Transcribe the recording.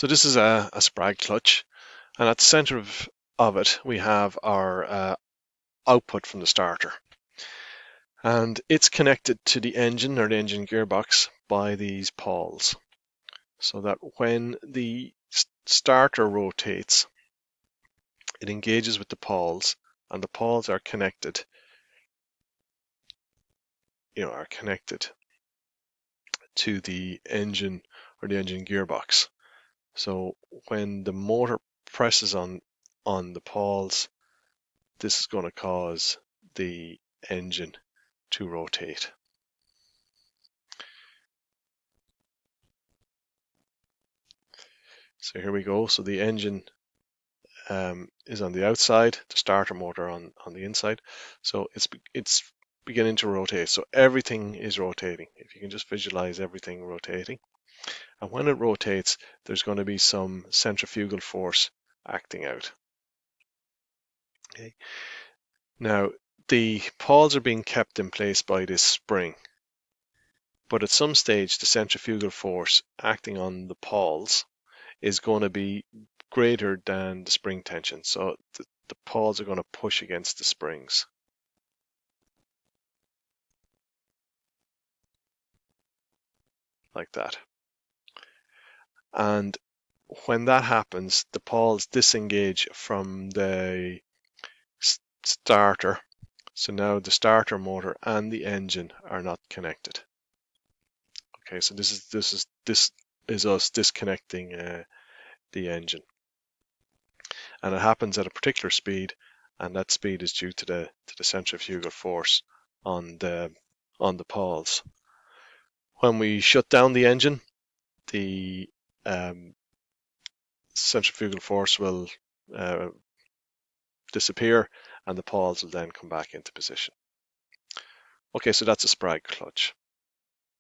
So this is a Sprag clutch, and at the center of it we have our output from the starter, and it's connected to the engine or the engine gearbox by these pawls, so that when the starter rotates, it engages with the pawls, and the pawls are connected, are connected to the engine or the engine gearbox. So when the motor presses on the pawls, this is going to cause the engine to rotate. So here we go. So the engine is on the outside, the starter motor on the inside. So it's beginning to rotate. So everything is rotating. If you can just visualize everything rotating. And when it rotates, there's going to be some centrifugal force acting out. Okay. Now, the pawls are being kept in place by this spring, but at some stage, the centrifugal force acting on the pawls is going to be greater than the spring tension. So the pawls are going to push against the springs. Like that. And when that happens, the pawls disengage from the starter. So now the starter motor and the engine are not connected. Okay, so this is us disconnecting the engine, and it happens at a particular speed, and that speed is due to the centrifugal force on the pawls. When we shut down the engine, the centrifugal force will disappear, and the pawls will then come back into position. Okay, so that's a Sprag clutch.